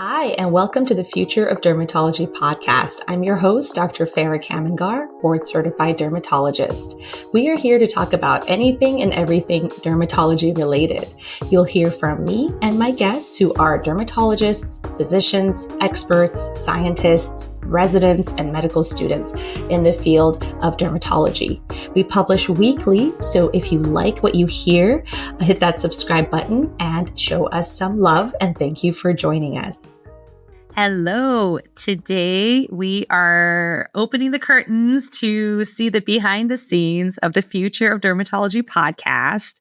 Hi, and welcome to the Future of Dermatology Podcast. I'm your host, Dr. Faranak Kamangar, board-certified dermatologist. We are here to talk about anything and everything dermatology related. You'll hear from me and my guests who are dermatologists, physicians, experts, scientists, residents, and medical students in the field of dermatology. We publish weekly, so if you like what you hear, hit that subscribe button and show us some love, and thank you for joining us. Hello. Today we are opening the curtains to see the behind the scenes of the Future of Dermatology podcast.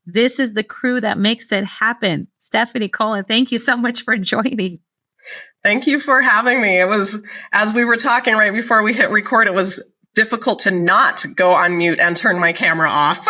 This is the crew that makes it happen. Stephanie Cullen, thank you so much for joining. Thank you for having me. It was, as we were talking right before we hit record, it was difficult to not go on mute and turn my camera off.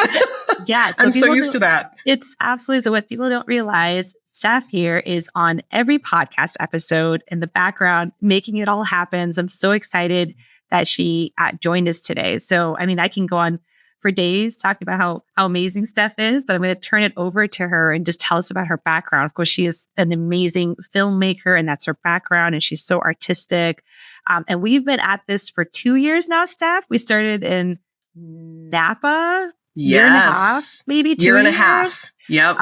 Yeah. I'm so used to that. It's absolutely. So what people don't realize, Steph here is on every podcast episode in the background, making it all happen. So I'm so excited that she joined us today. So, I can go on for days talking about how amazing Steph is, but I'm going to turn it over to her and just tell us about her background. Of course, she is an amazing filmmaker and that's her background. And she's so artistic. And we've been at this for 2 years now, Steph. We started in Napa. Year and a half, maybe 2 years. Year and a half. Yep.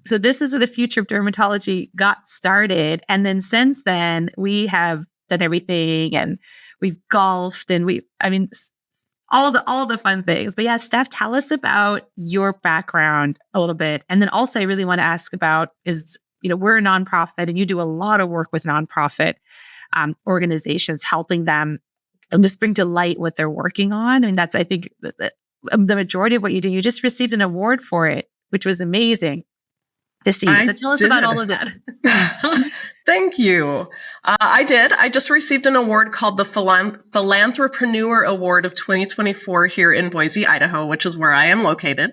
So this is where the Future of Dermatology got started. And then since then, we have done everything and we've golfed and all the fun things. But yeah, Steph, tell us about your background a little bit. And then also I really want to ask about we're a nonprofit and you do a lot of work with nonprofit organizations, helping them just bring to light what they're working on. And that's, I think, the majority of what you do. You just received an award for it, which was amazing to see. So tell us about all of that. Thank you. I did. I just received an award called the Philanthropreneur Award of 2024 here in Boise, Idaho, which is where I am located.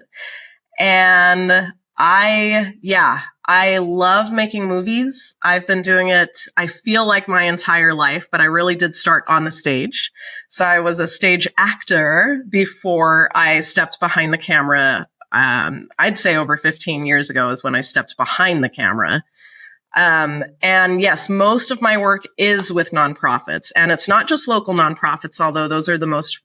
And I love making movies. I've been doing it, I feel like my entire life, but I really did start on the stage. So I was a stage actor before I stepped behind the camera. I'd say over 15 years ago is when I stepped behind the camera. And yes, most of my work is with nonprofits, and it's not just local nonprofits, although those are the most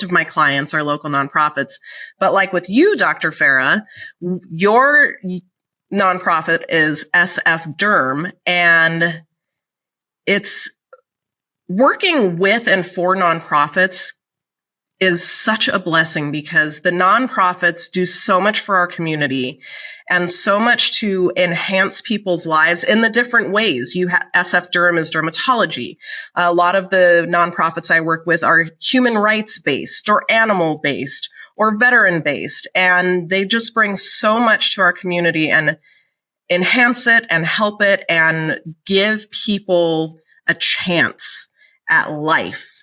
of my clients are local nonprofits. But like with you, Dr. Farah, your nonprofit is SF Derm, and it's working with and for nonprofits is such a blessing because the nonprofits do so much for our community and so much to enhance people's lives in the different ways. SF Derm is dermatology. A lot of the nonprofits I work with are human rights based or animal based or veteran based. And they just bring so much to our community and enhance it and help it and give people a chance at life,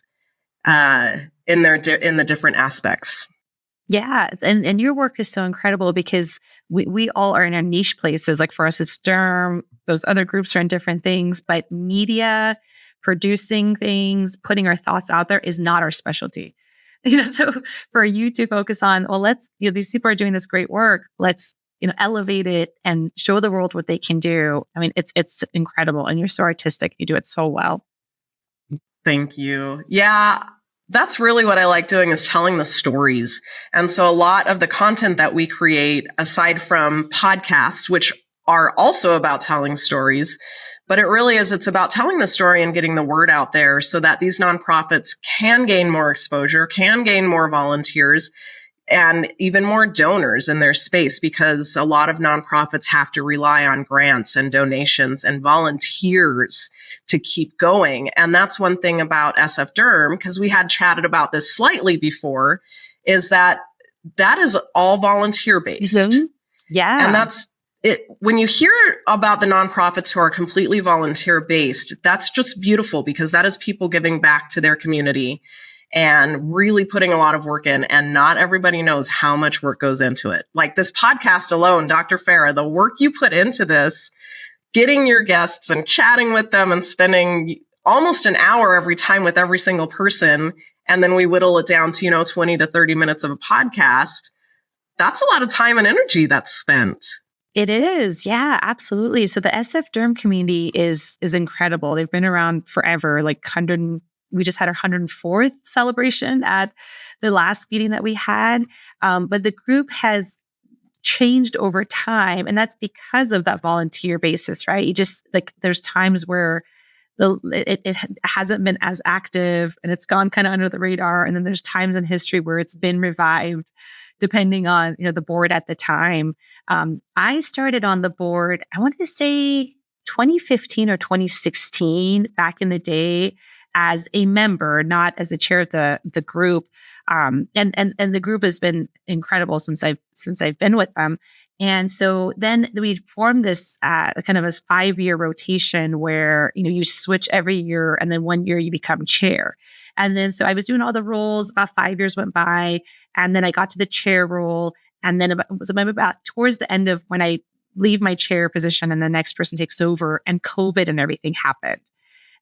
in the different aspects. Yeah. And your work is so incredible because we all are in our niche places. Like for us, it's derm. Those other groups are in different things, but media, producing things, putting our thoughts out there is not our specialty. So for you to focus on, well, these people are doing this great work. Let's, elevate it and show the world what they can do. It's incredible. And you're so artistic. You do it so well. Thank you. Yeah. That's really what I like doing is telling the stories. And so a lot of the content that we create, aside from podcasts, which are also about telling stories, but it's about telling the story and getting the word out there so that these nonprofits can gain more exposure, can gain more volunteers, and even more donors in their space, because a lot of nonprofits have to rely on grants and donations and volunteers to keep going. And that's one thing about SF Derm, because we had chatted about this slightly before, is that is all volunteer based. Mm-hmm. Yeah. And that's it. When you hear about the nonprofits who are completely volunteer based, that's just beautiful because that is people giving back to their community and really putting a lot of work in. And not everybody knows how much work goes into it. Like this podcast alone, Dr. Farah, the work you put into this, getting your guests and chatting with them and spending almost an hour every time with every single person. And then we whittle it down to, 20 to 30 minutes of a podcast. That's a lot of time and energy that's spent. It is. Yeah, absolutely. So the SF Derm community is incredible. They've been around forever, like 100. We just had our 104th celebration at the last meeting that we had. But the group has changed over time, and that's because of that volunteer basis, right? You just like there's times where it hasn't been as active and it's gone kind of under the radar, and then there's times in history where it's been revived depending on the board at the time. I started on the board, I want to say 2015 or 2016, back in the day, as a member, not as the chair of the group. And the group has been incredible since I've been with them. And so then we formed this kind of a 5-year rotation where you switch every year, and then 1 year you become chair. And then so I was doing all the roles. About 5 years went by, and then I got to the chair role. And then about towards the end of when I leave my chair position and the next person takes over, and COVID and everything happened.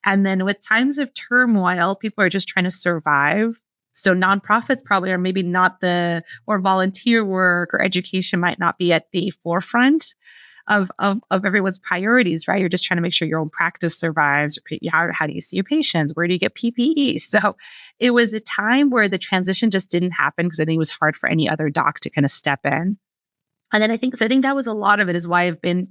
And then with times of turmoil, people are just trying to survive. So nonprofits probably are maybe not or volunteer work or education might not be at the forefront of everyone's priorities, right? You're just trying to make sure your own practice survives. How do you see your patients? Where do you get PPE? So it was a time where the transition just didn't happen because I think it was hard for any other doc to kind of step in. And then I think that was a lot of it, is why I've been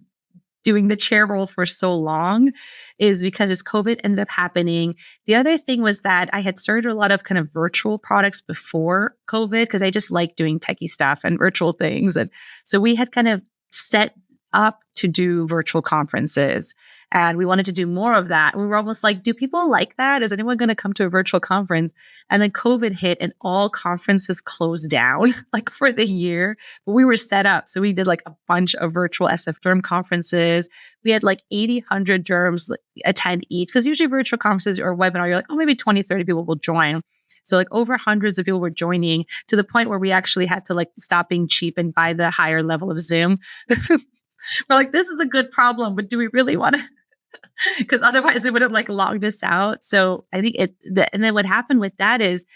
doing the chair role for so long, is because as COVID ended up happening. The other thing was that I had started a lot of kind of virtual products before COVID, because I just like doing techie stuff and virtual things. And so we had kind of set up to do virtual conferences, and we wanted to do more of that. We were almost like, do people like that? Is anyone going to come to a virtual conference? And then COVID hit and all conferences closed down like for the year. But we were set up. So we did like a bunch of virtual SF Derm conferences. We had like 80, 100 derms attend each, because usually virtual conferences or webinar, you're like, oh, maybe 20, 30 people will join. So like over hundreds of people were joining, to the point where we actually had to like stop being cheap and buy the higher level of Zoom. We're like, this is a good problem, but do we really want to? Because otherwise it would have like logged us out. So I think and then what happened with that is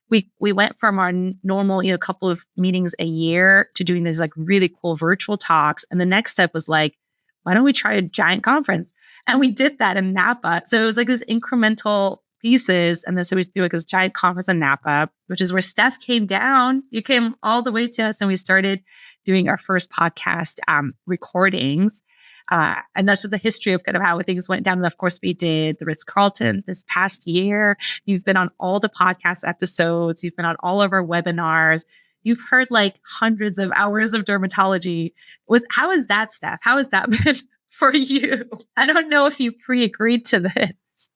we went from our normal, couple of meetings a year to doing these like really cool virtual talks. And the next step was like, why don't we try a giant conference? And we did that in Napa. So it was like this incremental pieces. And then so we do like this giant conference in Napa, which is where Steph came down. You came all the way to us, and we started doing our first podcast recordings. And that's just the history of kind of how things went down. And of course, we did the Ritz-Carlton this past year. You've been on all the podcast episodes. You've been on all of our webinars. You've heard like hundreds of hours of dermatology. How is that, Steph? How has that been for you? I don't know if you pre-agreed to this.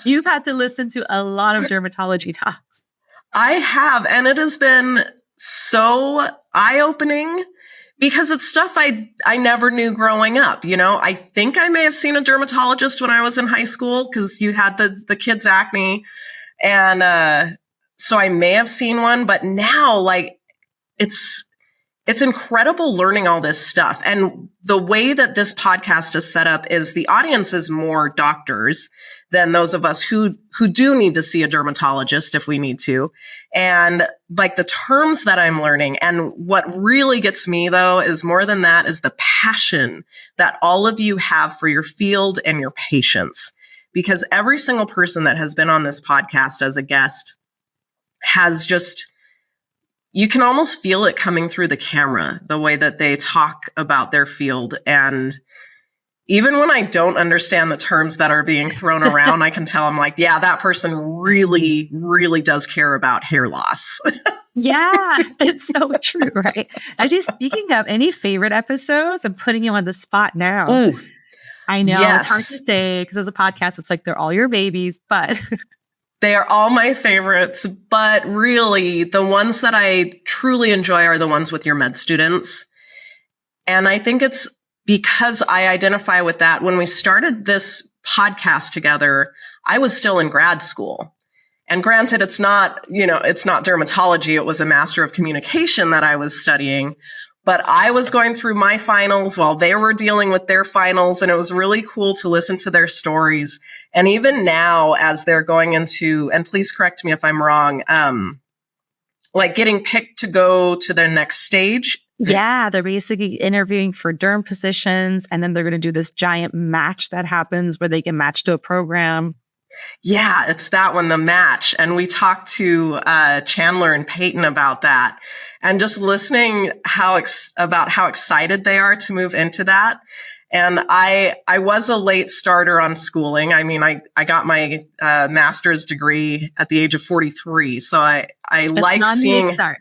You've had to listen to a lot of dermatology talks. I have, and it has been so eye-opening, because it's stuff I never knew growing up. I think I may have seen a dermatologist when I was in high school, because you had the kids' acne. And so I may have seen one, but now like it's incredible learning all this stuff. And the way that this podcast is set up is the audience is more doctors than those of us who do need to see a dermatologist if we need to. And like the terms that I'm learning, and what really gets me though is more than that, is the passion that all of you have for your field and your patients. Because every single person that has been on this podcast as a guest has just, you can almost feel it coming through the camera, the way that they talk about their field. And even when I don't understand the terms that are being thrown around, I can tell, I'm like, yeah, that person really, really does care about hair loss. Yeah, it's so true, right? Actually, speaking of, any favorite episodes? I'm putting you on the spot now. Ooh, I know, yes. It's hard to say because as a podcast, it's like they're all your babies, but they are all my favorites. But really, the ones that I truly enjoy are the ones with your med students. And I think it's because I identify with that. When we started this podcast together, I was still in grad school. And granted, it's not dermatology. It was a Master of Communication that I was studying. But I was going through my finals while they were dealing with their finals. And it was really cool to listen to their stories. And even now, as they're going into, and please correct me if I'm wrong, like getting picked to go to their next stage Yeah, they're basically interviewing for derm positions, and then they're going to do this giant match that happens where they get matched to a program. Yeah, it's that one, the match. And we talked to Chandler and Peyton about that, and just listening about how excited they are to move into that. And I was a late starter on schooling. I mean, I got my master's degree at the age of 43. So I That's like not a late seeing, start.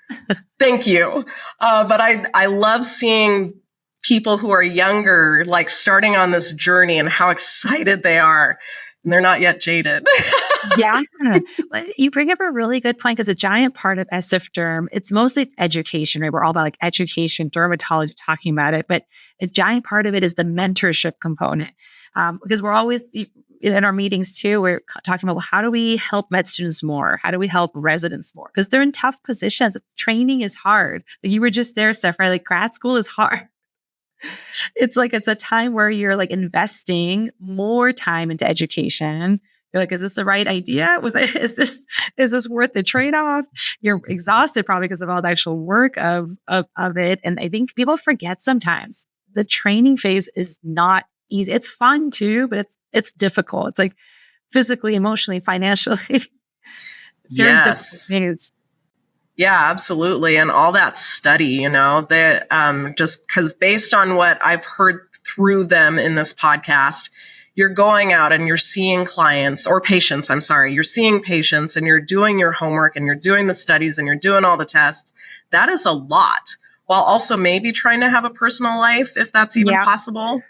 thank you. But I love seeing people who are younger, like starting on this journey and how excited they are. And they're not yet jaded. Yeah. Well, you bring up a really good point because a giant part of SF Derm, it's mostly education, right? We're all about like education, dermatology, talking about it, but a giant part of it is the mentorship component. Because we're always in our meetings too, we're talking about, well, how do we help med students more? How do we help residents more? Because they're in tough positions. Training is hard. Like you were just there, Steph, right? Like grad school is hard. It's like, it's a time where you're like investing more time into education. You're like, is this the right idea? Is this worth the trade-off? You're exhausted probably because of all the actual work of it. And I think people forget sometimes the training phase is not easy. It's fun too, but it's difficult. It's like physically, emotionally, financially, very difficult Yes. things. Yeah, absolutely. And all that study, just because based on what I've heard through them in this podcast, you're going out and you're seeing clients or patients. I'm sorry, you're seeing patients and you're doing your homework and you're doing the studies and you're doing all the tests. That is a lot, while also maybe trying to have a personal life, if that's even possible.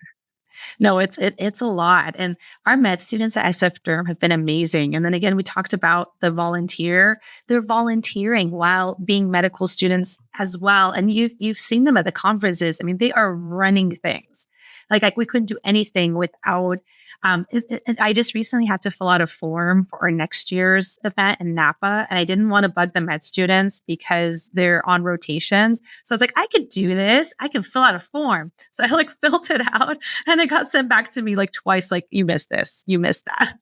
No, it's a lot. And our med students at SF Derm have been amazing. And then again, we talked about the volunteer. They're volunteering while being medical students as well. And you've seen them at the conferences. I mean, they are running things. Like we couldn't do anything without. I just recently had to fill out a form for our next year's event in Napa, and I didn't want to bug the med students because they're on rotations. So I was like, I could do this. I can fill out a form. So I like filled it out, and it got sent back to me like twice. Like, you missed this, you missed that.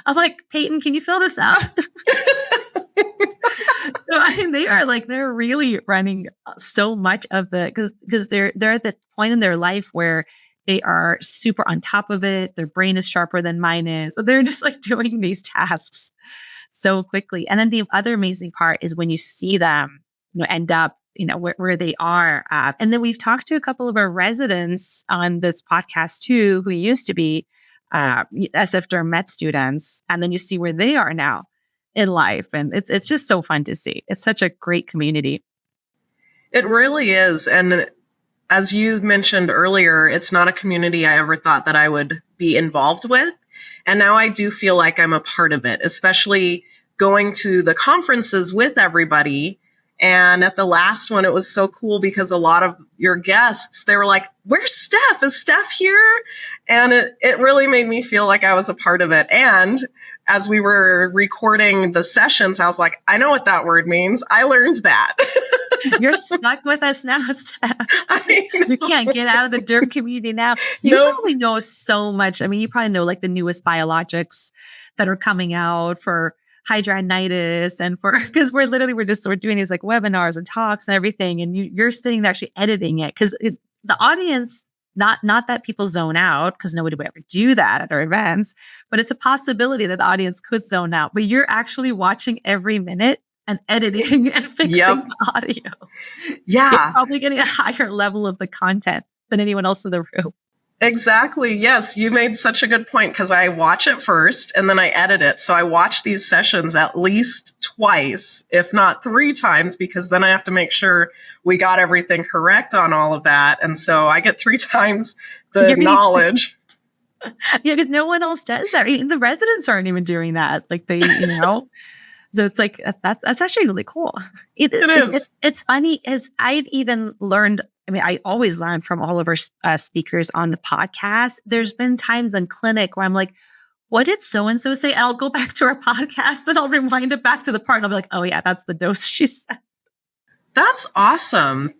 I'm like, Peyton, can you fill this out? So, I mean, they're really running so much of because they're at the point in their life where they are super on top of it. Their brain is sharper than mine is. So they're just like doing these tasks so quickly. And then the other amazing part is when you see them, end up, where they are. And then we've talked to a couple of our residents on this podcast too, who used to be SF Derm med students. And then you see where they are now in life. And it's just so fun to see. It's such a great community. It really is. And as you mentioned earlier, it's not a community I ever thought that I would be involved with. And now I do feel like I'm a part of it, especially going to the conferences with everybody. And at the last one, it was so cool because a lot of your guests, they were like, where's Steph? Is Steph here? And it really made me feel like I was a part of it. And as we were recording the sessions, I was like, I know what that word means. I learned that. You're stuck with us now, Steph. You can't get out of the derm community now. You probably know so much. I mean, you probably know like the newest biologics that are coming out for hidradenitis and because we're doing these like webinars and talks and everything. And you're sitting there actually editing it because the audience, not that people zone out, because nobody would ever do that at our events, but it's a possibility that the audience could zone out, but you're actually watching every minute and editing and fixing the audio. Yeah. You're probably getting a higher level of the content than anyone else in the room. Exactly. Yes, you made such a good point because I watch it first and then I edit it. So I watch these sessions at least twice, if not 3 times, because then I have to make sure we got everything correct on all of that. And so I get 3 times the knowledge. Yeah, because no one else does that. The residents aren't even doing that. Like they, So it's like, that's actually really cool. It is. It's funny as I've even learned. I mean, I always learn from all of our speakers on the podcast. There's been times in clinic where I'm like, what did so-and-so say? And I'll go back to our podcast and I'll rewind it back to the part and I'll be like, oh yeah, that's the dose she said. That's awesome.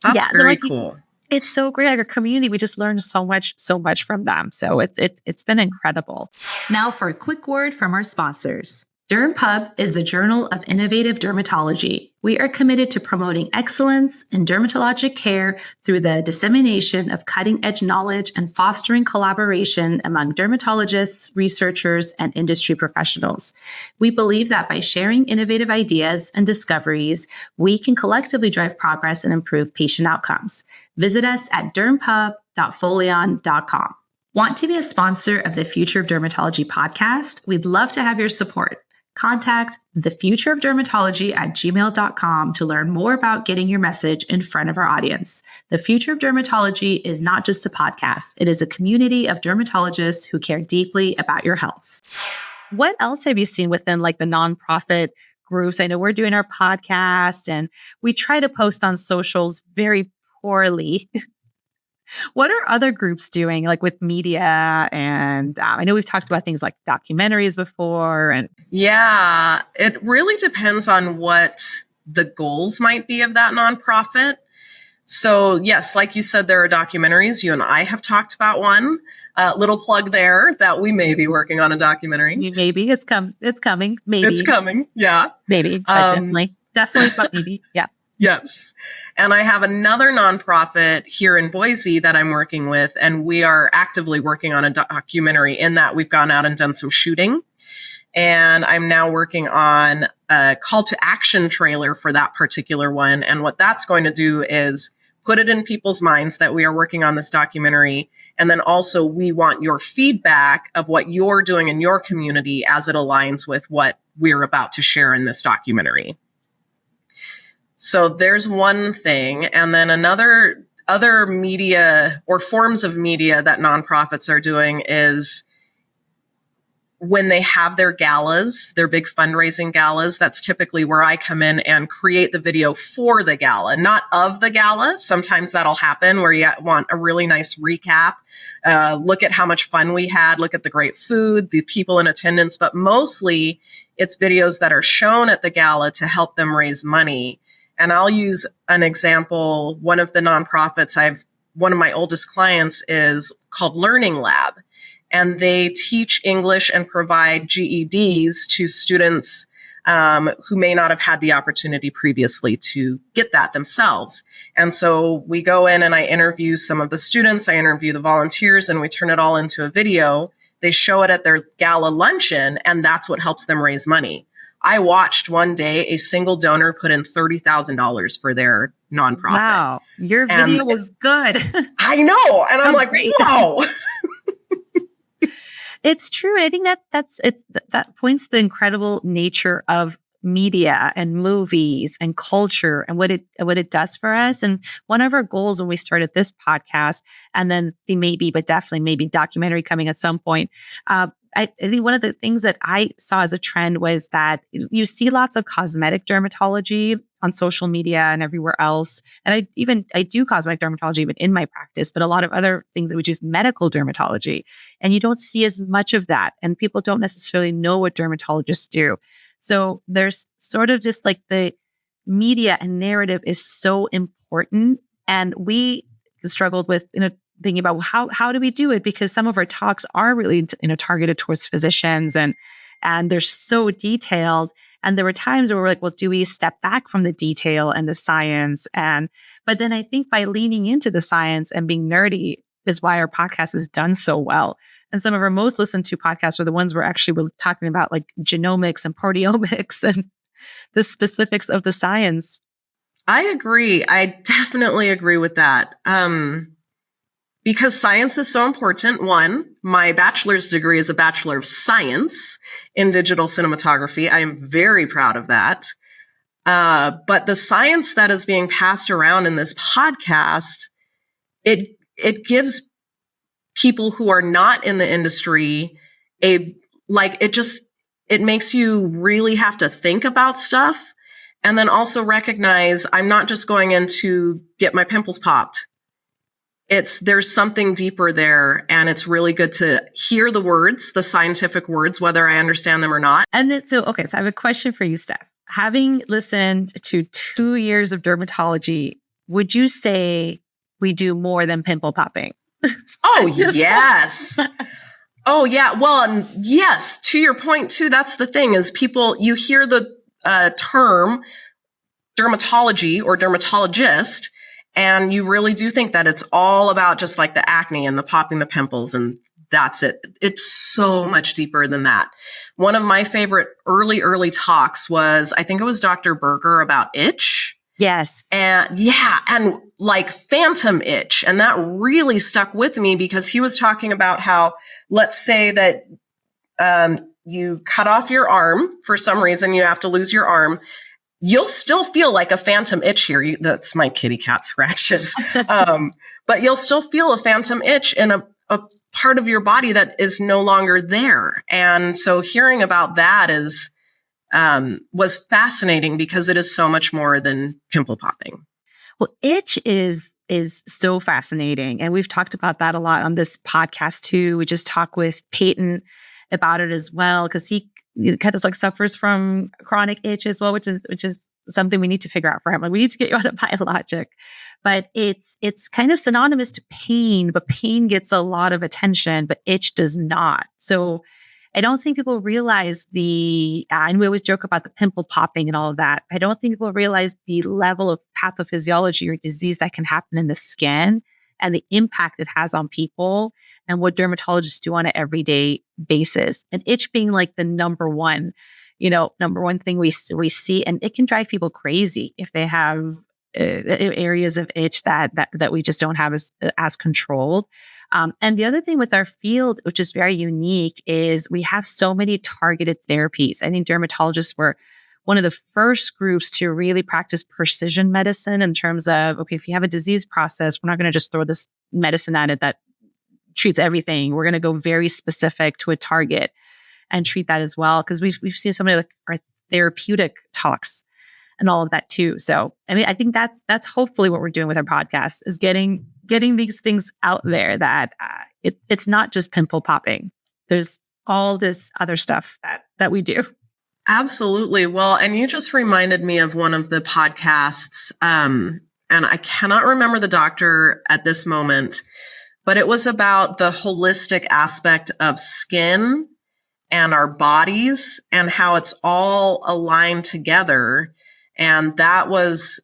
That's very cool. It's so great. Like our community, we just learned so much from them. So it's been incredible. Now for a quick word from our sponsors. DermPub is the Journal of Innovative Dermatology. We are committed to promoting excellence in dermatologic care through the dissemination of cutting-edge knowledge and fostering collaboration among dermatologists, researchers, and industry professionals. We believe that by sharing innovative ideas and discoveries, we can collectively drive progress and improve patient outcomes. Visit us at dermpub.folion.com. Want to be a sponsor of the Future of Dermatology podcast? We'd love to have your support. Contact thefutureofdermatology@gmail.com to learn more about getting your message in front of our audience. The Future of Dermatology is not just a podcast. It is a community of dermatologists who care deeply about your health. What else have you seen within like the nonprofit groups? I know we're doing our podcast and we try to post on socials very poorly. What are other groups doing, like with media? And I know we've talked about things like documentaries before. And yeah, it really depends on what the goals might be of that nonprofit. So yes, like you said, there are documentaries. You and I have talked about one. Little plug there that we may be working on a documentary. Maybe it's coming. Maybe it's coming. Yeah, maybe. But definitely, but maybe. Yeah. Yes. And I have another nonprofit here in Boise that I'm working with, and we are actively working on a documentary in that we've gone out and done some shooting. And I'm now working on a call to action trailer for that particular one. And what that's going to do is put it in people's minds that we are working on this documentary. And then also we want your feedback of what you're doing in your community as it aligns with what we're about to share in this documentary. So there's one thing. And then other media or forms of media that nonprofits are doing is when they have their galas, their big fundraising galas, that's typically where I come in and create the video for the gala, not of the gala. Sometimes that'll happen where you want a really nice recap. Look at how much fun we had. Look at the great food, the people in attendance. But mostly it's videos that are shown at the gala to help them raise money. And I'll use an example. One of the nonprofits one of my oldest clients is called Learning Lab, and they teach English and provide GEDs to students who may not have had the opportunity previously to get that themselves. And so we go in and I interview some of the students, I interview the volunteers, and we turn it all into a video. They show it at their gala luncheon, and that's what helps them raise money. I watched one day a single donor put in $30,000 for their nonprofit. Wow, your video was good. I know. And I'm like, great. Wow. It's true. I think that points to the incredible nature of media and movies and culture and what it does for us. And one of our goals when we started this podcast, and then definitely documentary coming at some point, I think one of the things that I saw as a trend was that you see lots of cosmetic dermatology on social media and everywhere else. And I do cosmetic dermatology even in my practice, but a lot of other things that we choose medical dermatology. And you don't see as much of that. And people don't necessarily know what dermatologists do. So there's sort of just like the media and narrative is so important. And we struggled with, thinking about how do we do it? Because some of our talks are really, targeted towards physicians and they're so detailed. And there were times where we're like, well, do we step back from the detail and the science? But then I think by leaning into the science and being nerdy is why our podcast has done so well. And some of our most listened to podcasts are the ones where actually we're talking about like genomics and proteomics and the specifics of the science. I agree. I definitely agree with that. Because science is so important. One, my bachelor's degree is a Bachelor of Science in digital cinematography. I am very proud of that. But the science that is being passed around in this podcast, it gives people who are not in the industry it makes you really have to think about stuff and then also recognize I'm not just going in to get my pimples popped. There's something deeper there, and it's really good to hear the words, the scientific words, whether I understand them or not. And then, so I have a question for you, Steph. Having listened to 2 years of dermatology, would you say we do more than pimple popping? Oh, yes. Oh, yeah. Well, and yes, to your point too, that's the thing is people, you hear the term dermatology or dermatologist, and you really do think that it's all about just like the acne and the popping the pimples and that's it. It's so much deeper than that. One of my favorite early talks was, I think it was Dr. Berger about itch. Yes. And yeah, and like phantom itch. And that really stuck with me because he was talking about how, let's say that you cut off your arm for some reason, you have to lose your arm. You'll still feel like a phantom itch here. That's my kitty cat scratches. But you'll still feel a phantom itch in a part of your body that is no longer there. And so hearing about that was fascinating because it is so much more than pimple popping. Well, itch is so fascinating. And we've talked about that a lot on this podcast too. We just talked with Peyton about it as well, because he kind of like suffers from chronic itch as well, which is something we need to figure out for him. Like, we need to get you on a biologic. But it's kind of synonymous to pain, but pain gets a lot of attention, but itch does not. So I don't think people realize and we always joke about the pimple popping and all of that. I don't think people realize the level of pathophysiology or disease that can happen in the skin and the impact it has on people and what dermatologists do on an everyday basis. And itch being like the number one thing we see, and it can drive people crazy if they have areas of itch that we just don't have as controlled. And the other thing with our field, which is very unique, is we have so many targeted therapies. I think dermatologists were one of the first groups to really practice precision medicine in terms of, okay, if you have a disease process, we're not going to just throw this medicine at it that treats everything. We're going to go very specific to a target and treat that as well. Because we've seen so many of our therapeutic talks and all of that too. So, I mean, I think that's hopefully what we're doing with our podcast, is getting these things out there that it's not just pimple popping. There's all this other stuff that we do. Absolutely. Well, and you just reminded me of one of the podcasts, and I cannot remember the doctor at this moment, but it was about the holistic aspect of skin and our bodies and how it's all aligned together. And that was,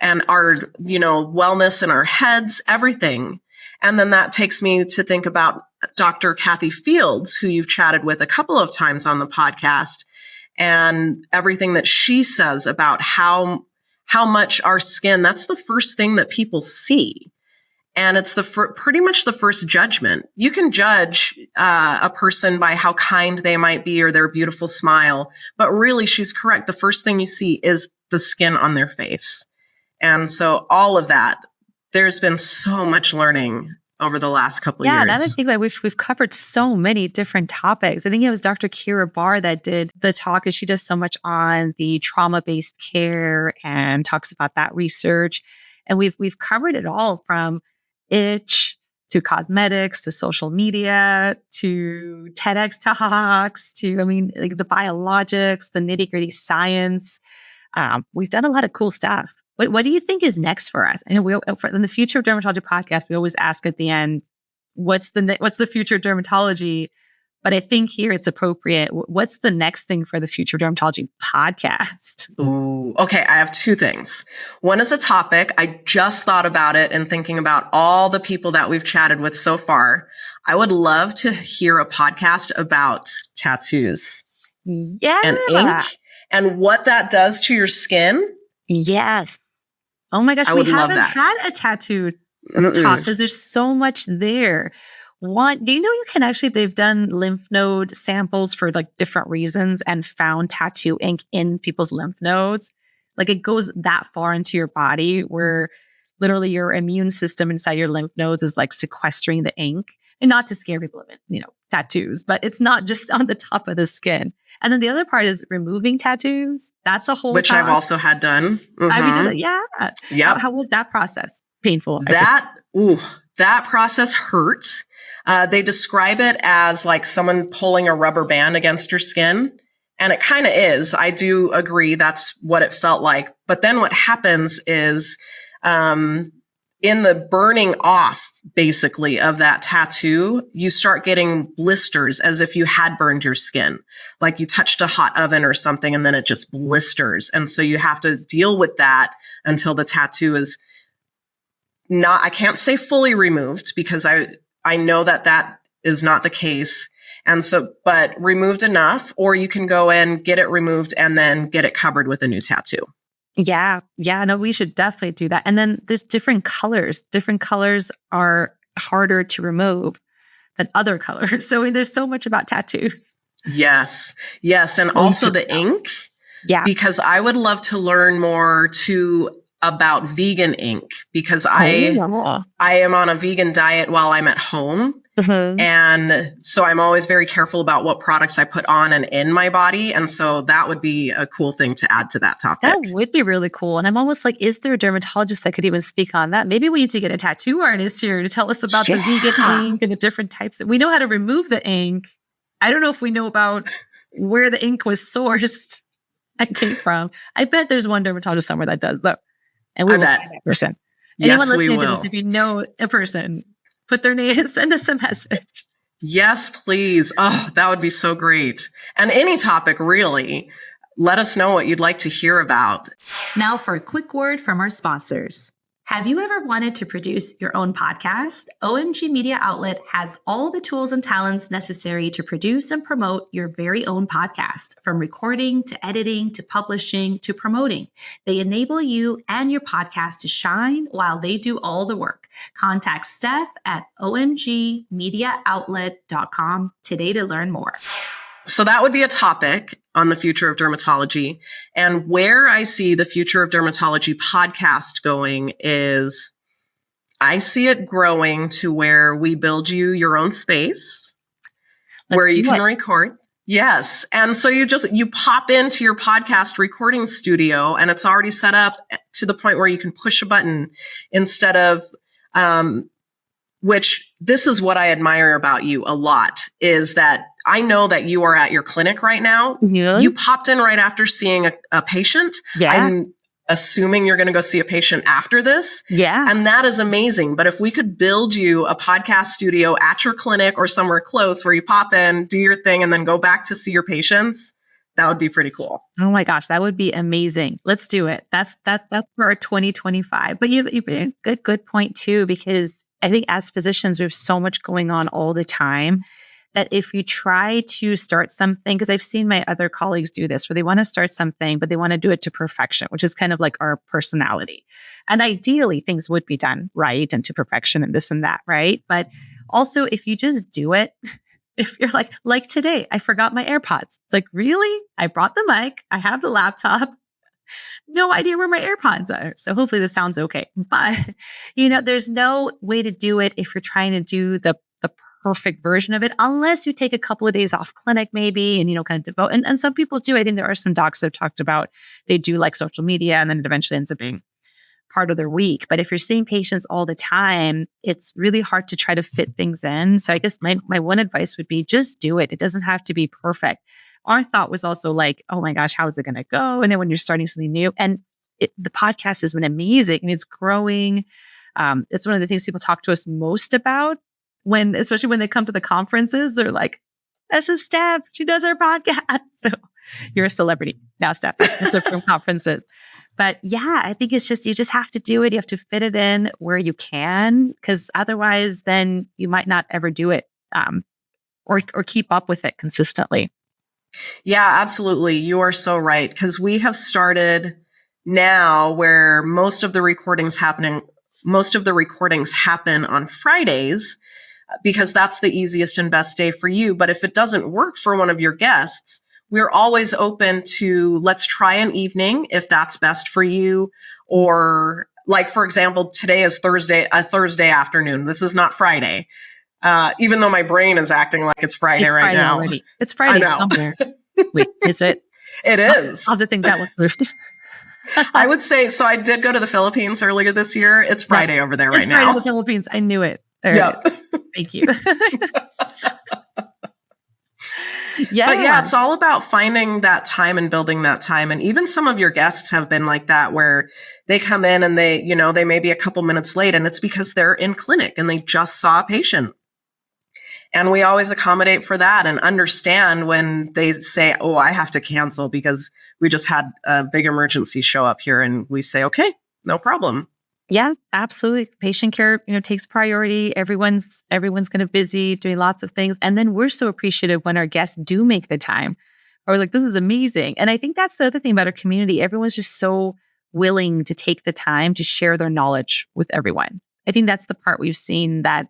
and our, wellness in our heads, everything. And then that takes me to think about Dr. Kathy Fields, who you've chatted with a couple of times on the podcast, and everything that she says about how much our skin, that's the first thing that people see. And it's pretty much the first judgment. You can judge a person by how kind they might be or their beautiful smile, but really she's correct. The first thing you see is the skin on their face. And so all of that, there's been so much learning over the last couple of years. Yeah, another thing that we've covered so many different topics. I think it was Dr. Kira Barr that did the talk, and she does so much on the trauma-based care and talks about that research. And we've covered it all, from itch to cosmetics to social media to TEDx talks to, like the biologics, the nitty-gritty science. We've done a lot of cool stuff. What do you think is next for us? I know in the Future of Dermatology podcast, we always ask at the end, what's the future of dermatology? But I think here it's appropriate. What's the next thing for the Future of Dermatology podcast? Ooh, okay, I have two things. One is a topic. I just thought about it and thinking about all the people that we've chatted with so far. I would love to hear a podcast about tattoos. Yeah. And ink and what that does to your skin. Yes. Oh my gosh, we haven't had a tattoo talk because there's so much there. Do you know they've done lymph node samples for like different reasons and found tattoo ink in people's lymph nodes? Like, it goes that far into your body where literally your immune system inside your lymph nodes is like sequestering the ink. And not to scare people of it, tattoos, but it's not just on the top of the skin. And then the other part is removing tattoos. That's a whole which I've also had done. Mm-hmm. I mean, yeah. Yeah. How was that process? Painful. That process hurt. They describe it as like someone pulling a rubber band against your skin. And it kind of is. I do agree that's what it felt like. But then what happens is in the burning off, basically, of that tattoo, you start getting blisters as if you had burned your skin. Like you touched a hot oven or something and then it just blisters. And so you have to deal with that until the tattoo is not, I can't say fully removed because I know that is not the case. And so, but removed enough, or you can go in, get it removed, and then get it covered with a new tattoo. Yeah. No, we should definitely do that. And then there's different colors. Different colors are harder to remove than other colors. So there's so much about tattoos. Yes. And also the ink. Yeah. Because I would love to learn more too about vegan ink because I am on a vegan diet while I'm at home. Mm-hmm. And so I'm always very careful about what products I put on and in my body. And so that would be a cool thing to add to that topic. That would be really cool. And I'm almost like, is there a dermatologist that could even speak on that? Maybe we need to get a tattoo artist here to tell us about the vegan ink and the different types. We know how to remove the ink. I don't know if we know about where the ink was sourced and came from. I bet there's one dermatologist somewhere that does, though. And we will find that person. Anyone listening to this, if you know a person, put their name and send us a message. Yes, please. Oh, that would be so great. And any topic, really. Let us know what you'd like to hear about. Now for a quick word from our sponsors. Have you ever wanted to produce your own podcast? OMG Media Outlet has all the tools and talents necessary to produce and promote your very own podcast, from recording to editing to publishing to promoting. They enable you and your podcast to shine while they do all the work. Contact Steph at omgmediaoutlet.com today to learn more. So that would be a topic on the future of dermatology. And where I see the Future of Dermatology podcast going is I see it growing to where we build you your own space where you can record. Yes. And so you pop into your podcast recording studio and it's already set up to the point where you can push a button instead of, which this is what I admire about you a lot, is that I know that you are at your clinic right now. Yeah. You popped in right after seeing a patient. Yeah. I'm assuming you're going to go see a patient after this. Yeah. And that is amazing. But if we could build you a podcast studio at your clinic or somewhere close where you pop in, do your thing, and then go back to see your patients, that would be pretty cool. Oh my gosh, that would be amazing. Let's do it. That's for our 2025. But you bring a good point too, because I think as physicians, we have so much going on all the time that if you try to start something, because I've seen my other colleagues do this, where they want to start something, but they want to do it to perfection, which is kind of like our personality. And ideally, things would be done right and to perfection and this and that, right? But also, if you just do it, if you're like today, I forgot my AirPods. It's like, really? I brought the mic. I have the laptop. No idea where my AirPods are. So hopefully this sounds okay. But, there's no way to do it if you're trying to do the perfect version of it, unless you take a couple of days off clinic maybe and, kind of devote. And some people do. I think there are some docs that have talked about they do like social media and then it eventually ends up being part of their week. But if you're seeing patients all the time, it's really hard to try to fit things in. So I guess my one advice would be just do it. It doesn't have to be perfect. Our thought was also like, oh my gosh, how is it going to go? And then when you're starting something new, and the podcast has been amazing and it's growing. It's one of the things people talk to us most about especially when they come to the conferences. They're like, this is Steph. She does her podcast. So you're a celebrity now, Steph, from conferences. But yeah, I think it's just, you just have to do it. You have to fit it in where you can, because otherwise then you might not ever do it or keep up with it consistently. Yeah, absolutely. You are so right. Because we have started now where most of the recordings happen on Fridays because that's the easiest and best day for you. But if it doesn't work for one of your guests, we're always open to let's try an evening if that's best for you. Or like, for example, today is a Thursday afternoon. This is not Friday. Even though my brain is acting like it's Friday right now. Already. It's Friday somewhere. Wait, is it? It is. I'll have to think that one Thursday. I would say, so I did go to the Philippines earlier this year. It's Friday over there right now. It's Friday in the Philippines. I knew it. There it is. Thank you. Yeah. But yeah, it's all about finding that time and building that time. And even some of your guests have been like that, where they come in and they may be a couple minutes late, and it's because they're in clinic and they just saw a patient. And we always accommodate for that and understand when they say, oh, I have to cancel because we just had a big emergency show up here. And we say, okay, no problem. Yeah, absolutely. Patient care, takes priority. Everyone's kind of busy doing lots of things. And then we're so appreciative when our guests do make the time, or like, this is amazing. And I think that's the other thing about our community. Everyone's just so willing to take the time to share their knowledge with everyone. I think that's the part we've seen that,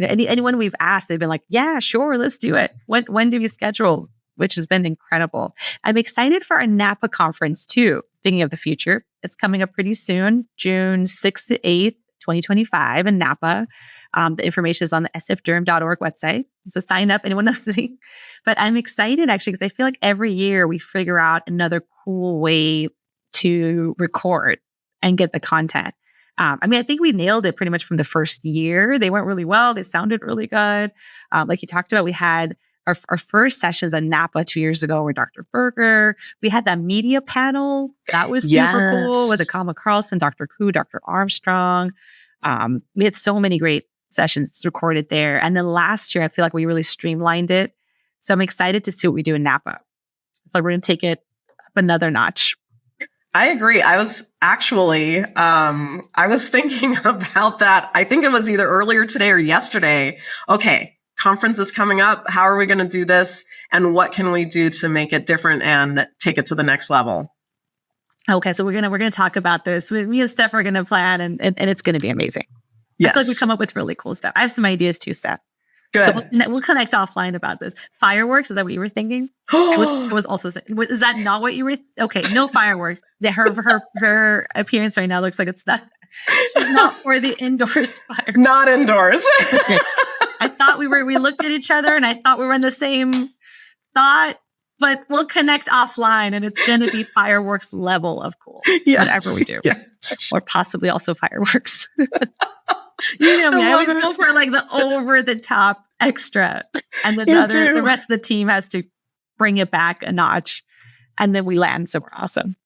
anyone we've asked, they've been like, yeah, sure, let's do it. When do we schedule? Which has been incredible. I'm excited for our Napa conference too. Speaking of the future, it's coming up pretty soon, June 6th to 8th, 2025 in Napa. The information is on the sfderm.org website. So sign up, anyone listening. But I'm excited actually, because I feel like every year we figure out another cool way to record and get the content. I think we nailed it pretty much from the first year. They went really well. They sounded really good. Like you talked about, we had our first sessions at Napa 2 years ago with Dr. Berger. We had that media panel. That was super cool with Akama Carlson, Dr. Koo, Dr. Armstrong. We had so many great sessions recorded there. And then last year, I feel like we really streamlined it. So I'm excited to see what we do in Napa. But we're going to take it up another notch. I agree. I was actually, I was thinking about that. I think it was either earlier today or yesterday. Okay. Conference is coming up. How are we going to do this? And what can we do to make it different and take it to the next level? Okay, so we're gonna talk about this. Me and Steph are gonna plan, and it's gonna be amazing. Yes. I feel like we come up with really cool stuff. I have some ideas too, Steph. Good. So we'll connect offline about this. Fireworks, is that what you were thinking? I was also is that not what you were? Okay, no fireworks. Her appearance right now looks like it's not. She's not for the indoors fireworks. Not indoors. Okay. I thought we looked at each other and I thought we were in the same thought, but we'll connect offline and it's going to be fireworks level of cool, whatever we do. Yes. Or possibly also fireworks. You know me, I always go for like the over the top extra. And then the rest of the team has to bring it back a notch. And then we land somewhere awesome.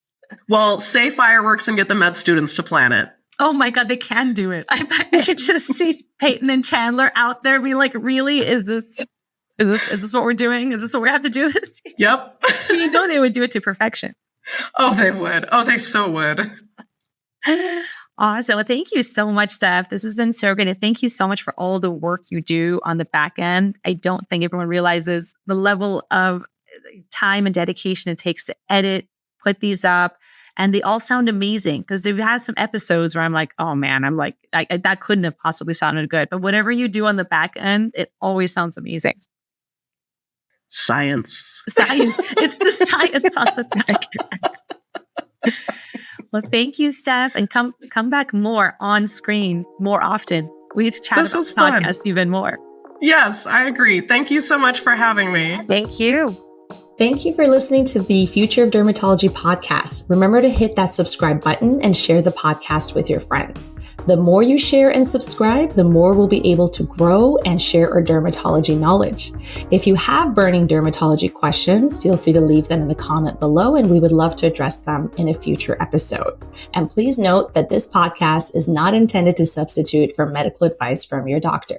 Well, say fireworks and get the med students to plan it. Oh my God, they can do it. I could just see Peyton and Chandler out there be like, really? Is this what we're doing? Is this what we have to do? Yep. You know they would do it to perfection. Oh, they would. Oh, they so would. Awesome. Well, thank you so much, Steph. This has been so great. And thank you so much for all the work you do on the back end. I don't think everyone realizes the level of time and dedication it takes to edit, put these up. And they all sound amazing because they've had some episodes where I'm like, oh man, I'm like, that couldn't have possibly sounded good. But whatever you do on the back end, it always sounds amazing. Science. It's the science on the back end. Well, thank you, Steph. And come back more on screen more often. We need to chat about the podcast even more. Yes, I agree. Thank you so much for having me. Thank you. Thank you for listening to the Future of Dermatology podcast. Remember to hit that subscribe button and share the podcast with your friends. The more you share and subscribe, the more we'll be able to grow and share our dermatology knowledge. If you have burning dermatology questions, feel free to leave them in the comment below and we would love to address them in a future episode. And please note that this podcast is not intended to substitute for medical advice from your doctor.